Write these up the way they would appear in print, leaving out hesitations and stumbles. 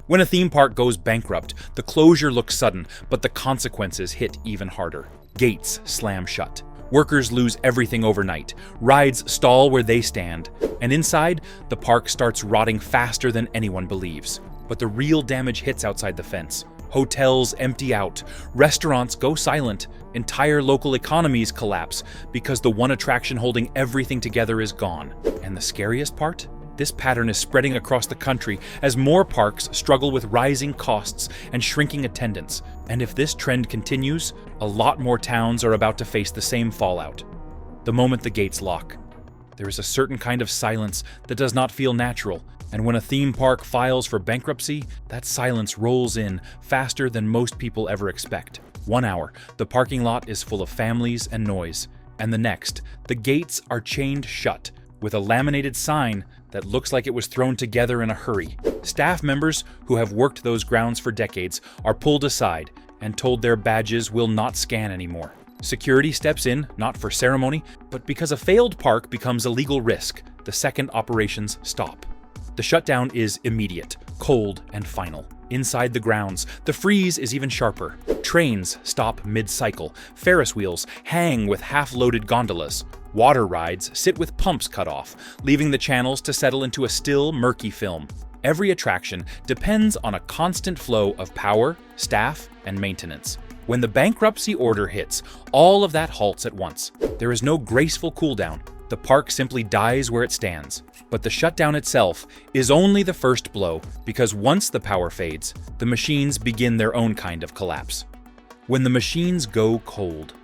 When a theme park goes bankrupt, the closure looks sudden, but the consequences hit even harder. Gates slam shut. Workers lose everything overnight. Rides stall where they stand. And inside, the park starts rotting faster than anyone believes. But the real damage hits outside the fence. Hotels empty out. Restaurants go silent. Entire local economies collapse because the one attraction holding everything together is gone. And the scariest part? This pattern is spreading across the country as more parks struggle with rising costs and shrinking attendance. And if this trend continues, a lot more towns are about to face the same fallout. The moment the gates lock, there is a certain kind of silence that does not feel natural. And when a theme park files for bankruptcy, that silence rolls in faster than most people ever expect. 1 hour, the parking lot is full of families and noise. And the next, the gates are chained shut with a laminated sign that looks like it was thrown together in a hurry. Staff members who have worked those grounds for decades are pulled aside and told their badges will not scan anymore. Security steps in, not for ceremony, but because a failed park becomes a legal risk, the second operations stop. The shutdown is immediate, cold, and final. Inside the grounds, the freeze is even sharper. Trains stop mid-cycle. Ferris wheels hang with half-loaded gondolas. Water rides sit with pumps cut off, leaving the channels to settle into a still, murky film. Every attraction depends on a constant flow of power, staff, and maintenance. When the bankruptcy order hits, all of that halts at once. There is no graceful cooldown. The park simply dies where it stands. But the shutdown itself is only the first blow, because once the power fades, the machines begin their own kind of collapse. When the machines go cold,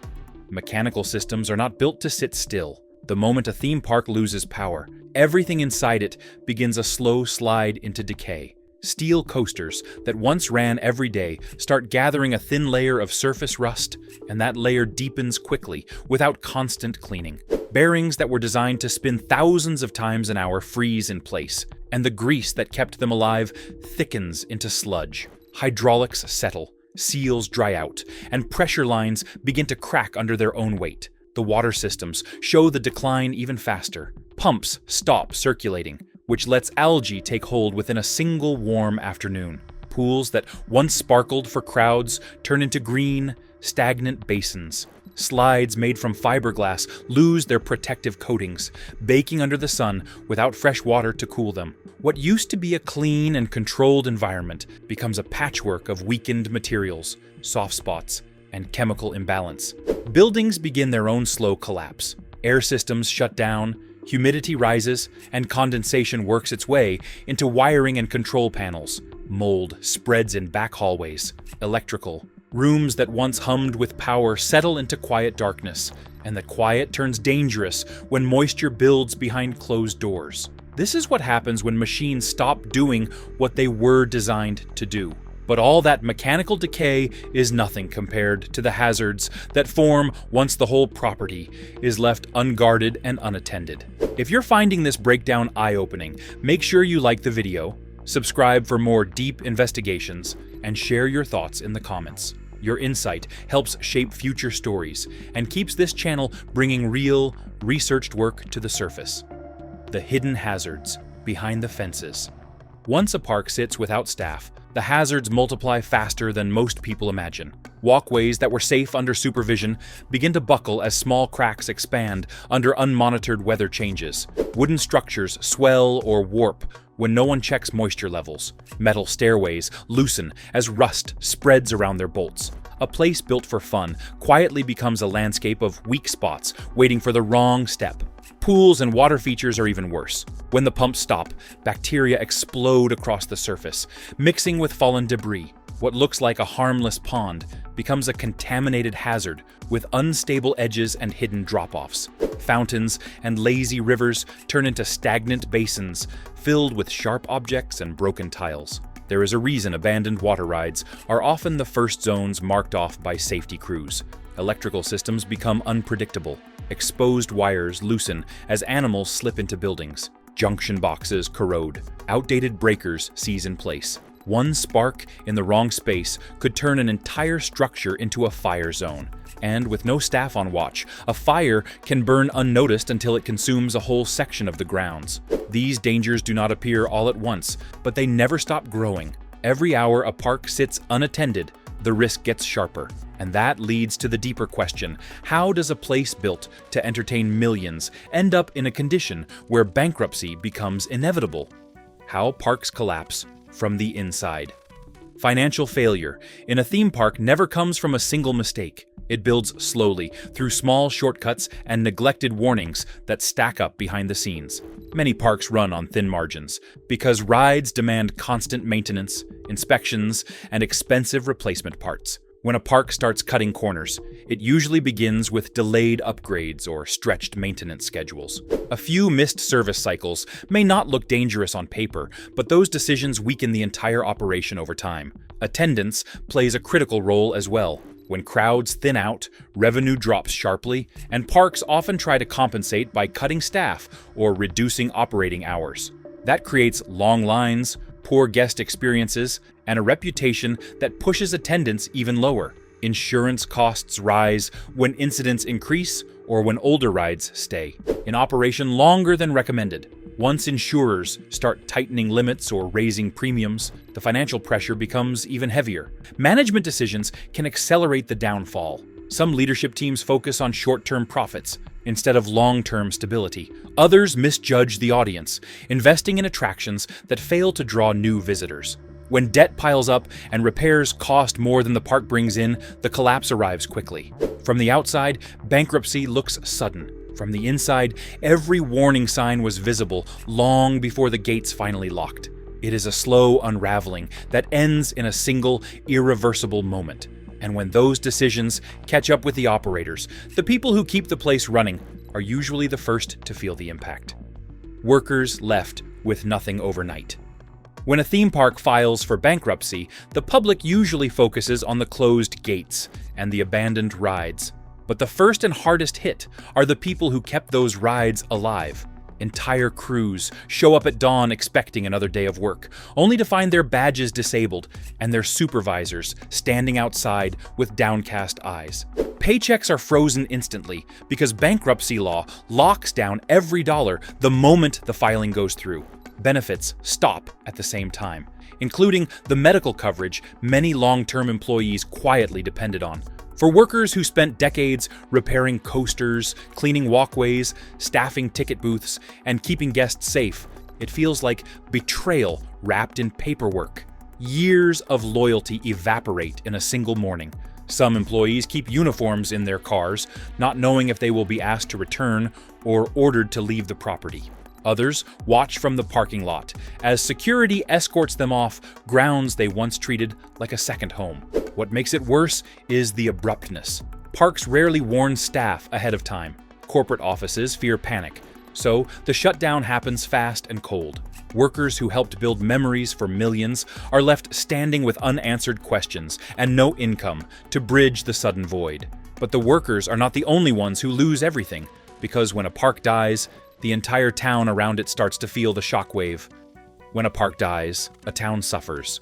mechanical systems are not built to sit still. The moment a theme park loses power, everything inside it begins a slow slide into decay. Steel coasters that once ran every day start gathering a thin layer of surface rust, and that layer deepens quickly without constant cleaning. Bearings that were designed to spin thousands of times an hour freeze in place, and the grease that kept them alive thickens into sludge. Hydraulics settle, seals dry out, and pressure lines begin to crack under their own weight. The water systems show the decline even faster. Pumps stop circulating, which lets algae take hold within a single warm afternoon. Pools that once sparkled for crowds turn into green, stagnant basins. Slides made from fiberglass lose their protective coatings, baking under the sun without fresh water to cool them. What used to be a clean and controlled environment becomes a patchwork of weakened materials, soft spots, and chemical imbalance. Buildings begin their own slow collapse. Air systems shut down, humidity rises, and condensation works its way into wiring and control panels. Mold spreads in back hallways. Electrical rooms that once hummed with power settle into quiet darkness, and the quiet turns dangerous when moisture builds behind closed doors. This is what happens when machines stop doing what they were designed to do. But all that mechanical decay is nothing compared to the hazards that form once the whole property is left unguarded and unattended. If you're finding this breakdown eye-opening, make sure you like the video, subscribe for more deep investigations, and share your thoughts in the comments. Your insight helps shape future stories and keeps this channel bringing real, researched work to the surface. The hidden hazards behind the fences. Once a park sits without staff, the hazards multiply faster than most people imagine. Walkways that were safe under supervision begin to buckle as small cracks expand under unmonitored weather changes. Wooden structures swell or warp when no one checks moisture levels. Metal stairways loosen as rust spreads around their bolts. A place built for fun quietly becomes a landscape of weak spots waiting for the wrong step. Pools and water features are even worse. When the pumps stop, bacteria explode across the surface, mixing with fallen debris. What looks like a harmless pond becomes a contaminated hazard with unstable edges and hidden drop-offs. Fountains and lazy rivers turn into stagnant basins filled with sharp objects and broken tiles. There is a reason abandoned water rides are often the first zones marked off by safety crews. Electrical systems become unpredictable. Exposed wires loosen as animals slip into buildings. Junction boxes corrode. Outdated breakers seize in place. One spark in the wrong space could turn an entire structure into a fire zone. And with no staff on watch, a fire can burn unnoticed until it consumes a whole section of the grounds. These dangers do not appear all at once, but they never stop growing. Every hour a park sits unattended, the risk gets sharper. And that leads to the deeper question: how does a place built to entertain millions end up in a condition where bankruptcy becomes inevitable? How parks collapse from the inside. Financial failure in a theme park never comes from a single mistake. It builds slowly through small shortcuts and neglected warnings that stack up behind the scenes. Many parks run on thin margins because rides demand constant maintenance, inspections, and expensive replacement parts. When a park starts cutting corners, it usually begins with delayed upgrades or stretched maintenance schedules. A few missed service cycles may not look dangerous on paper, but those decisions weaken the entire operation over time. Attendance plays a critical role as well. When crowds thin out, revenue drops sharply, and parks often try to compensate by cutting staff or reducing operating hours. That creates long lines, poor guest experiences, and a reputation that pushes attendance even lower. Insurance costs rise when incidents increase or when older rides stay in operation longer than recommended. Once insurers start tightening limits or raising premiums, the financial pressure becomes even heavier. Management decisions can accelerate the downfall. Some leadership teams focus on short-term profits instead of long-term stability. Others misjudge the audience, investing in attractions that fail to draw new visitors. When debt piles up and repairs cost more than the park brings in, the collapse arrives quickly. From the outside, bankruptcy looks sudden. From the inside, every warning sign was visible long before the gates finally locked. It is a slow unraveling that ends in a single, irreversible moment. And when those decisions catch up with the operators, the people who keep the place running are usually the first to feel the impact. Workers left with nothing overnight. When a theme park files for bankruptcy, the public usually focuses on the closed gates and the abandoned rides. But the first and hardest hit are the people who kept those rides alive. Entire crews show up at dawn expecting another day of work, only to find their badges disabled and their supervisors standing outside with downcast eyes. Paychecks are frozen instantly because bankruptcy law locks down every dollar the moment the filing goes through. Benefits stop at the same time, including the medical coverage many long-term employees quietly depended on. For workers who spent decades repairing coasters, cleaning walkways, staffing ticket booths, and keeping guests safe, it feels like betrayal wrapped in paperwork. Years of loyalty evaporate in a single morning. Some employees keep uniforms in their cars, not knowing if they will be asked to return or ordered to leave the property. Others watch from the parking lot as security escorts them off grounds they once treated like a second home. What makes it worse is the abruptness. Parks rarely warn staff ahead of time. Corporate offices fear panic, so the shutdown happens fast and cold. Workers who helped build memories for millions are left standing with unanswered questions and no income to bridge the sudden void. But the workers are not the only ones who lose everything, because when a park dies, the entire town around it starts to feel the shockwave. When a park dies, a town suffers.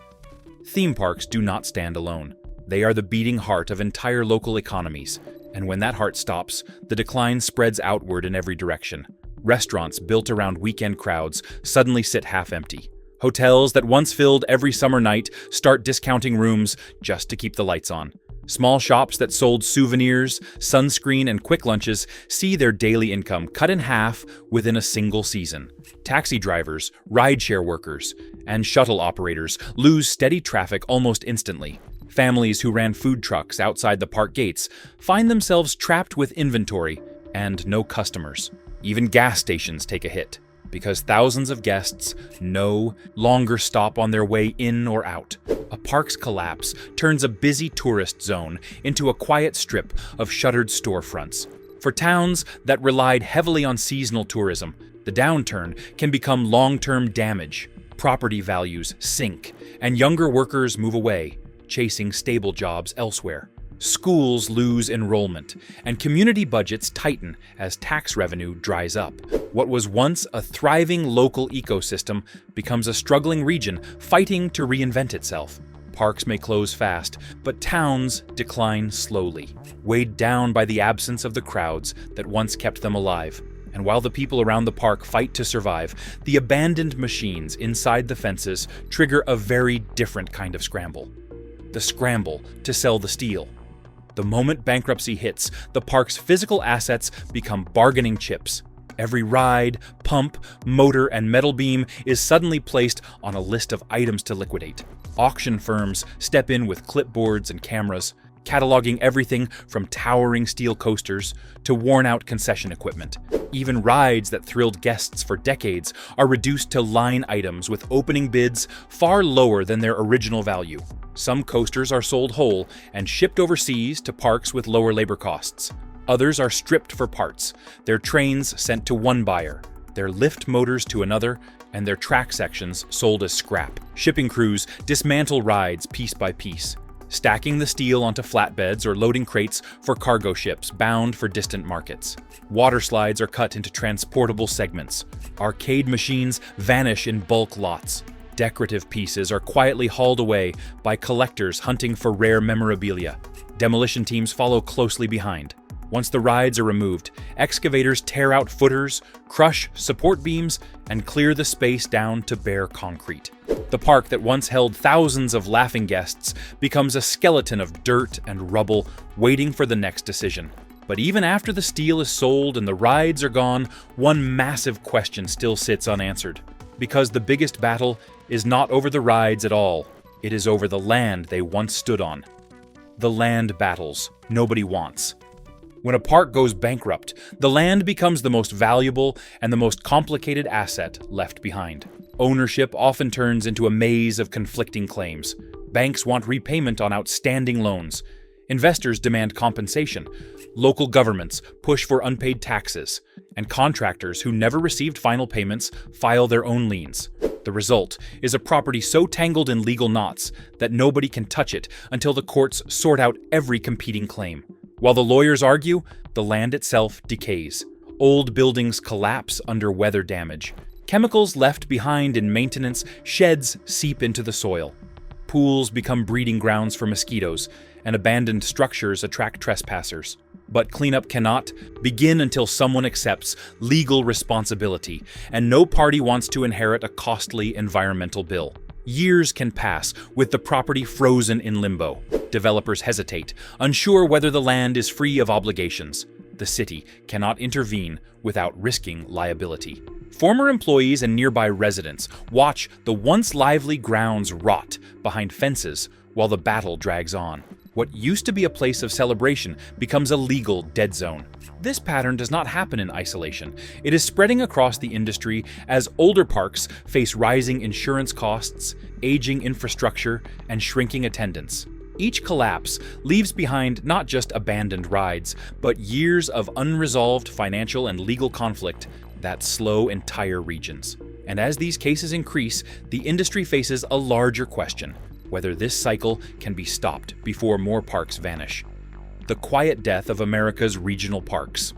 Theme parks do not stand alone. They are the beating heart of entire local economies, and when that heart stops, the decline spreads outward in every direction. Restaurants built around weekend crowds suddenly sit half empty. Hotels that once filled every summer night start discounting rooms just to keep the lights on. Small shops that sold souvenirs, sunscreen, and quick lunches see their daily income cut in half within a single season. Taxi drivers, rideshare workers, and shuttle operators lose steady traffic almost instantly. Families who ran food trucks outside the park gates find themselves trapped with inventory and no customers. Even gas stations take a hit, because thousands of guests no longer stop on their way in or out. A park's collapse turns a busy tourist zone into a quiet strip of shuttered storefronts. For towns that relied heavily on seasonal tourism, the downturn can become long-term damage. Property values sink, and younger workers move away, chasing stable jobs elsewhere. Schools lose enrollment, and community budgets tighten as tax revenue dries up. What was once a thriving local ecosystem becomes a struggling region fighting to reinvent itself. Parks may close fast, but towns decline slowly, weighed down by the absence of the crowds that once kept them alive. And while the people around the park fight to survive, the abandoned machines inside the fences trigger a very different kind of scramble. The scramble to sell the steel. The moment bankruptcy hits, the park's physical assets become bargaining chips. Every ride, pump, motor, and metal beam is suddenly placed on a list of items to liquidate. Auction firms step in with clipboards and cameras, cataloging everything from towering steel coasters to worn-out concession equipment. Even rides that thrilled guests for decades are reduced to line items with opening bids far lower than their original value. Some coasters are sold whole and shipped overseas to parks with lower labor costs. Others are stripped for parts, their trains sent to one buyer, their lift motors to another, and their track sections sold as scrap. Shipping crews dismantle rides piece by piece, stacking the steel onto flatbeds or loading crates for cargo ships bound for distant markets. Water slides are cut into transportable segments. Arcade machines vanish in bulk lots. Decorative pieces are quietly hauled away by collectors hunting for rare memorabilia. Demolition teams follow closely behind. Once the rides are removed, excavators tear out footers, crush support beams, and clear the space down to bare concrete. The park that once held thousands of laughing guests becomes a skeleton of dirt and rubble waiting for the next decision. But even after the steel is sold and the rides are gone, one massive question still sits unanswered. Because the biggest battle is not over the rides at all, it is over the land they once stood on. The land battles nobody wants. When a park goes bankrupt, the land becomes the most valuable and the most complicated asset left behind. Ownership often turns into a maze of conflicting claims. Banks want repayment on outstanding loans. Investors demand compensation. Local governments push for unpaid taxes. And contractors who never received final payments file their own liens. The result is a property so tangled in legal knots that nobody can touch it until the courts sort out every competing claim. While the lawyers argue, the land itself decays. Old buildings collapse under weather damage. Chemicals left behind in maintenance sheds seep into the soil. Pools become breeding grounds for mosquitoes, and abandoned structures attract trespassers. But cleanup cannot begin until someone accepts legal responsibility, and no party wants to inherit a costly environmental bill. Years can pass with the property frozen in limbo. Developers hesitate, unsure whether the land is free of obligations. The city cannot intervene without risking liability. Former employees and nearby residents watch the once lively grounds rot behind fences while the battle drags on. What used to be a place of celebration becomes a legal dead zone. This pattern does not happen in isolation. It is spreading across the industry as older parks face rising insurance costs, aging infrastructure, and shrinking attendance. Each collapse leaves behind not just abandoned rides, but years of unresolved financial and legal conflict that slow entire regions. And as these cases increase, the industry faces a larger question: whether this cycle can be stopped before more parks vanish. The quiet death of America's regional parks.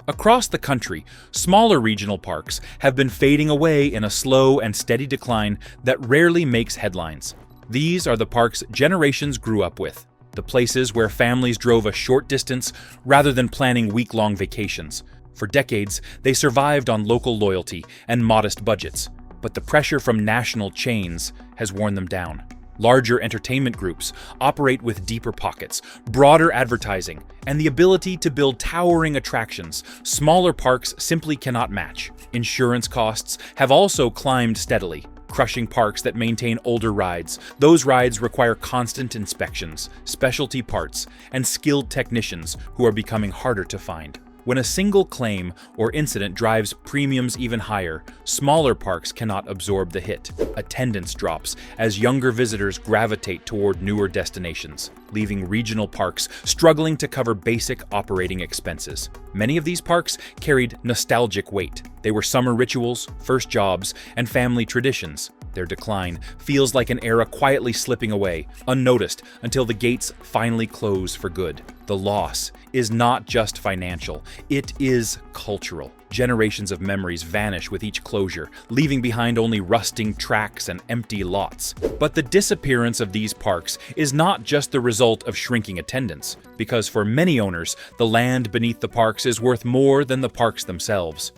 Across the country, smaller regional parks have been fading away in a slow and steady decline that rarely makes headlines. These are the parks generations grew up with, the places where families drove a short distance rather than planning week-long vacations. For decades, they survived on local loyalty and modest budgets, but the pressure from national chains has worn them down. Larger entertainment groups operate with deeper pockets, broader advertising, and the ability to build towering attractions smaller parks simply cannot match. Insurance costs have also climbed steadily, crushing parks that maintain older rides. Those rides require constant inspections, specialty parts, and skilled technicians who are becoming harder to find. When a single claim or incident drives premiums even higher, smaller parks cannot absorb the hit. Attendance drops as younger visitors gravitate toward newer destinations, leaving regional parks struggling to cover basic operating expenses. Many of these parks carried nostalgic weight. They were summer rituals, first jobs, and family traditions. Their decline feels like an era quietly slipping away, unnoticed, until the gates finally close for good. The loss is not just financial, it is cultural. Generations of memories vanish with each closure, leaving behind only rusting tracks and empty lots. But the disappearance of these parks is not just the result of shrinking attendance, because for many owners, the land beneath the parks is worth more than the parks themselves.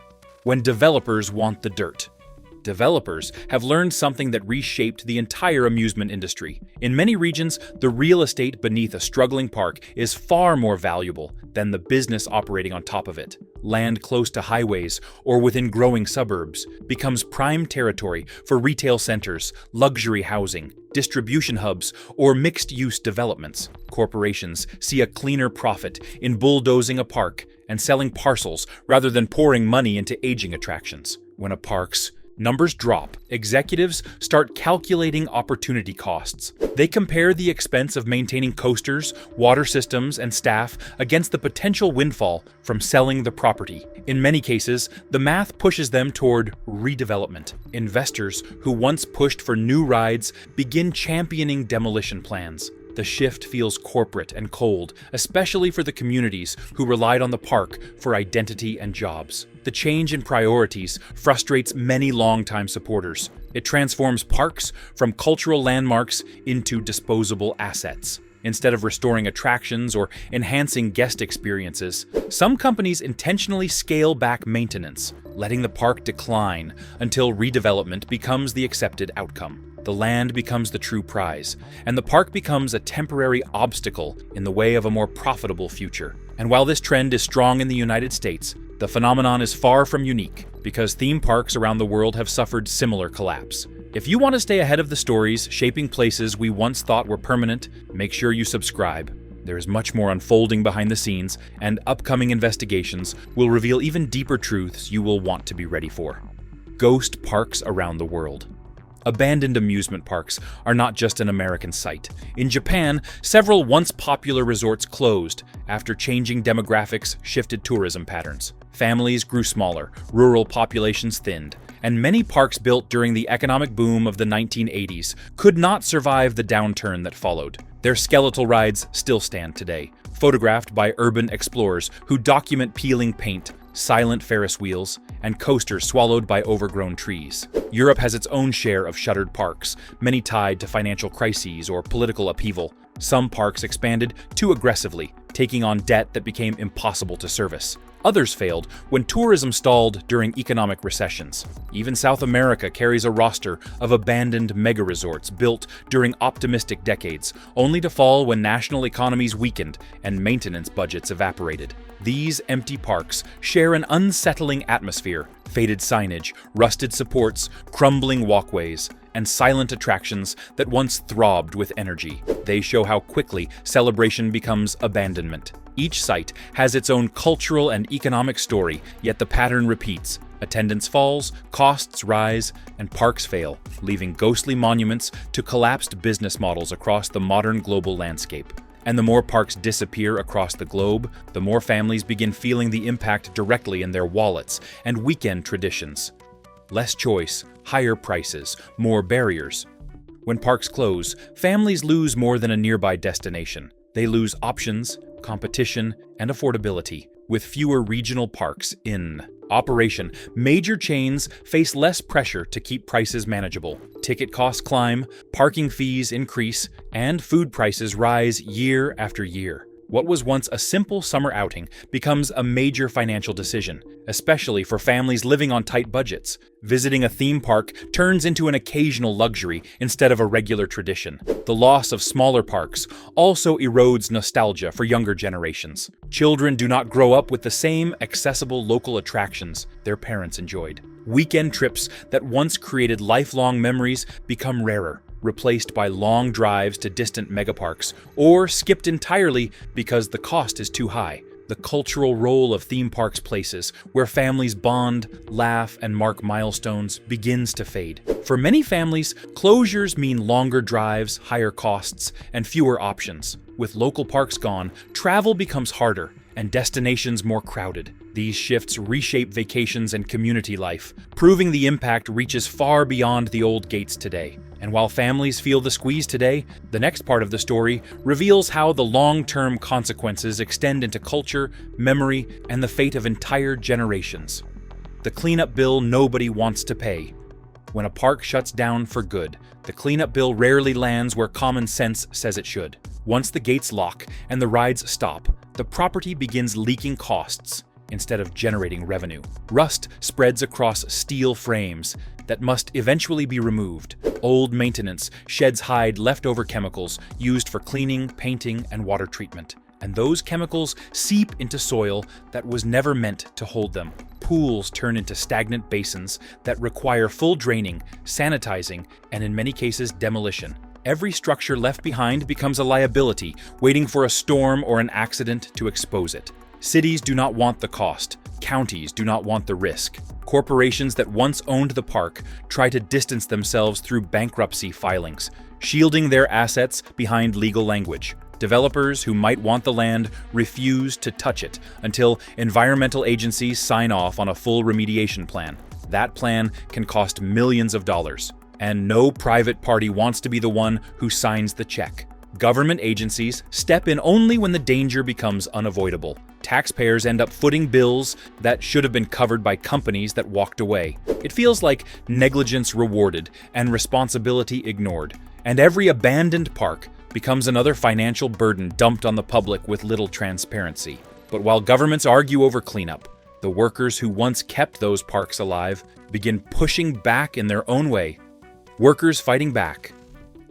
When developers want the dirt. Developers have learned something that reshaped the entire amusement industry. In many regions, the real estate beneath a struggling park is far more valuable than the business operating on top of it. Land close to highways or within growing suburbs becomes prime territory for retail centers, luxury housing, distribution hubs, or mixed-use developments. Corporations see a cleaner profit in bulldozing a park and selling parcels rather than pouring money into aging attractions. When a park's numbers drop, executives start calculating opportunity costs. They compare the expense of maintaining coasters, water systems, and staff against the potential windfall from selling the property. In many cases, the math pushes them toward redevelopment. Investors who once pushed for new rides begin championing demolition plans. The shift feels corporate and cold, especially for the communities who relied on the park for identity and jobs. The change in priorities frustrates many longtime supporters. It transforms parks from cultural landmarks into disposable assets. Instead of restoring attractions or enhancing guest experiences, some companies intentionally scale back maintenance, letting the park decline until redevelopment becomes the accepted outcome. The land becomes the true prize, and the park becomes a temporary obstacle in the way of a more profitable future. And while this trend is strong in the United States, the phenomenon is far from unique, because theme parks around the world have suffered similar collapse. If you want to stay ahead of the stories shaping places we once thought were permanent, make sure you subscribe. There is much more unfolding behind the scenes, and upcoming investigations will reveal even deeper truths you will want to be ready for. Ghost parks around the world. Abandoned amusement parks are not just an American sight. In Japan, several once popular resorts closed after changing demographics shifted tourism patterns. Families grew smaller, rural populations thinned, and many parks built during the economic boom of the 1980s could not survive the downturn that followed. Their skeletal rides still stand today, photographed by urban explorers who document peeling paint, silent Ferris wheels, and coasters swallowed by overgrown trees. Europe has its own share of shuttered parks, many tied to financial crises or political upheaval. Some parks expanded too aggressively, taking on debt that became impossible to service. Others failed when tourism stalled during economic recessions. Even South America carries a roster of abandoned mega-resorts built during optimistic decades, only to fall when national economies weakened and maintenance budgets evaporated. These empty parks share an unsettling atmosphere: faded signage, rusted supports, crumbling walkways, and silent attractions that once throbbed with energy. They show how quickly celebration becomes abandonment. Each site has its own cultural and economic story, yet the pattern repeats. Attendance falls, costs rise, and parks fail, leaving ghostly monuments to collapsed business models across the modern global landscape. And the more parks disappear across the globe, the more families begin feeling the impact directly in their wallets and weekend traditions. Less choice, higher prices, more barriers. When parks close, families lose more than a nearby destination. They lose options, competition, and affordability. With fewer regional parks in operation, major chains face less pressure to keep prices manageable. Ticket costs climb, parking fees increase, and food prices rise year after year. What was once a simple summer outing becomes a major financial decision, especially for families living on tight budgets. Visiting a theme park turns into an occasional luxury instead of a regular tradition. The loss of smaller parks also erodes nostalgia for younger generations. Children do not grow up with the same accessible local attractions their parents enjoyed. Weekend trips that once created lifelong memories become rarer, replaced by long drives to distant megaparks, or skipped entirely because the cost is too high. The cultural role of theme parks places, where families bond, laugh, and mark milestones, begins to fade. For many families, closures mean longer drives, higher costs, and fewer options. With local parks gone, travel becomes harder, and destinations more crowded. These shifts reshape vacations and community life, proving the impact reaches far beyond the old gates today. And while families feel the squeeze today, the next part of the story reveals how the long-term consequences extend into culture, memory, and the fate of entire generations. The cleanup bill nobody wants to pay. When a park shuts down for good, the cleanup bill rarely lands where common sense says it should. Once the gates lock and the rides stop, the property begins leaking costs instead of generating revenue. Rust spreads across steel frames that must eventually be removed. Old maintenance sheds hide leftover chemicals used for cleaning, painting, and water treatment. And those chemicals seep into soil that was never meant to hold them. Pools turn into stagnant basins that require full draining, sanitizing, and in many cases demolition. Every structure left behind becomes a liability, waiting for a storm or an accident to expose it. Cities do not want the cost. Counties do not want the risk. Corporations that once owned the park try to distance themselves through bankruptcy filings, shielding their assets behind legal language. Developers who might want the land refuse to touch it until environmental agencies sign off on a full remediation plan. That plan can cost millions of dollars, and no private party wants to be the one who signs the check. Government agencies step in only when the danger becomes unavoidable. Taxpayers end up footing bills that should have been covered by companies that walked away. It feels like negligence rewarded and responsibility ignored, and every abandoned park becomes another financial burden dumped on the public with little transparency. But while governments argue over cleanup, the workers who once kept those parks alive begin pushing back in their own way. Workers fighting back.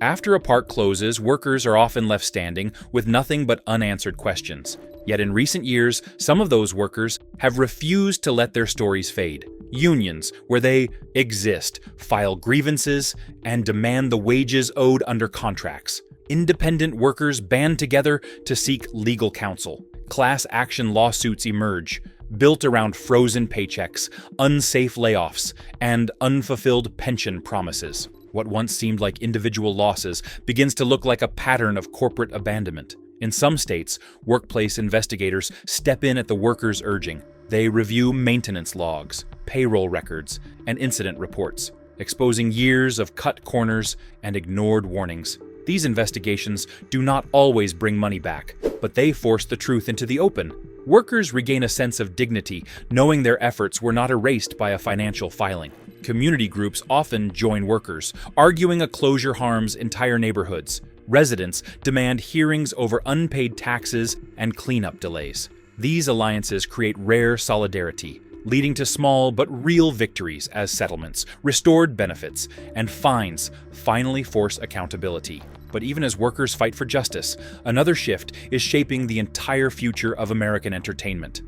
After a park closes, workers are often left standing with nothing but unanswered questions. Yet in recent years, some of those workers have refused to let their stories fade. Unions, where they exist, file grievances, and demand the wages owed under contracts. Independent workers band together to seek legal counsel. Class action lawsuits emerge, built around frozen paychecks, unsafe layoffs, and unfulfilled pension promises. What once seemed like individual losses begins to look like a pattern of corporate abandonment. In some states, workplace investigators step in at the workers' urging. They review maintenance logs, payroll records, and incident reports, exposing years of cut corners and ignored warnings. These investigations do not always bring money back, but they force the truth into the open. Workers regain a sense of dignity, knowing their efforts were not erased by a financial filing. Community groups often join workers, arguing a closure harms entire neighborhoods. Residents demand hearings over unpaid taxes and cleanup delays. These alliances create rare solidarity, leading to small but real victories as settlements, restored benefits, and fines finally force accountability. But even as workers fight for justice, another shift is shaping the entire future of American entertainment.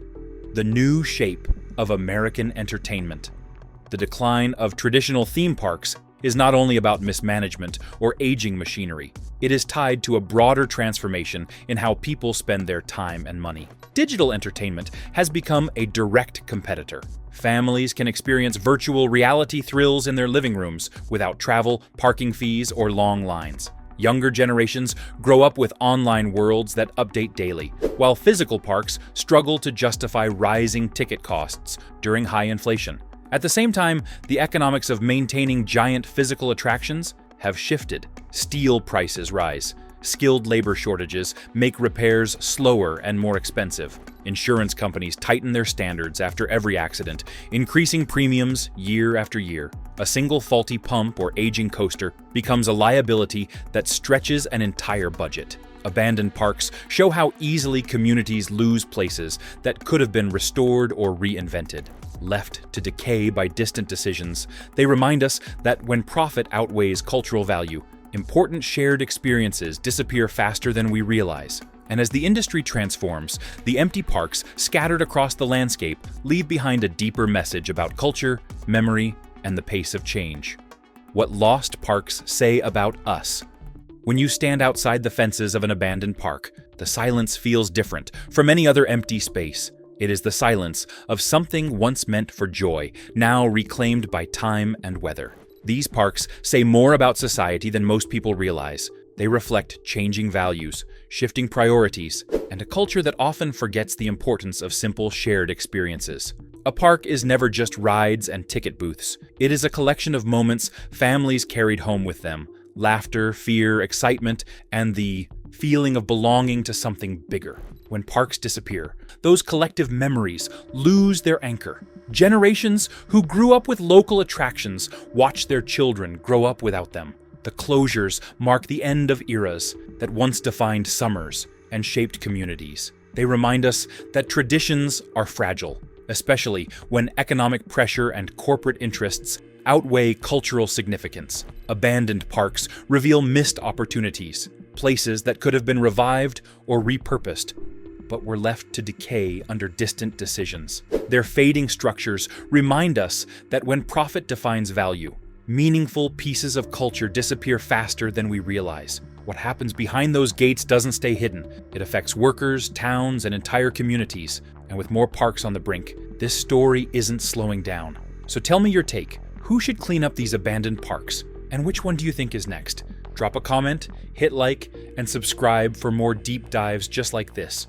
The new shape of American entertainment. The decline of traditional theme parks is not only about mismanagement or aging machinery. It is tied to a broader transformation in how people spend their time and money. Digital entertainment has become a direct competitor. Families can experience virtual reality thrills in their living rooms without travel, parking fees, or long lines. Younger generations grow up with online worlds that update daily, while physical parks struggle to justify rising ticket costs during high inflation. At the same time, the economics of maintaining giant physical attractions have shifted. Steel prices rise. Skilled labor shortages make repairs slower and more expensive. Insurance companies tighten their standards after every accident, increasing premiums year after year. A single faulty pump or aging coaster becomes a liability that stretches an entire budget. Abandoned parks show how easily communities lose places that could have been restored or reinvented. Left to decay by distant decisions, they remind us that when profit outweighs cultural value, important shared experiences disappear faster than we realize. And as the industry transforms, the empty parks scattered across the landscape leave behind a deeper message about culture, memory, and the pace of change. What lost parks say about us. When you stand outside the fences of an abandoned park, the silence feels different from any other empty space. It is the silence of something once meant for joy, now reclaimed by time and weather. These parks say more about society than most people realize. They reflect changing values, shifting priorities, and a culture that often forgets the importance of simple shared experiences. A park is never just rides and ticket booths. It is a collection of moments families carried home with them. Laughter, fear, excitement, and the feeling of belonging to something bigger. When parks disappear, those collective memories lose their anchor. Generations who grew up with local attractions watch their children grow up without them. The closures mark the end of eras that once defined summers and shaped communities. They remind us that traditions are fragile, especially when economic pressure and corporate interests outweigh cultural significance. Abandoned parks reveal missed opportunities, places that could have been revived or repurposed, but were left to decay under distant decisions. Their fading structures remind us that when profit defines value, meaningful pieces of culture disappear faster than we realize. What happens behind those gates doesn't stay hidden. It affects workers, towns, and entire communities. And with more parks on the brink, this story isn't slowing down. So tell me your take. Who should clean up these abandoned parks? And which one do you think is next? Drop a comment, hit like, and subscribe for more deep dives just like this.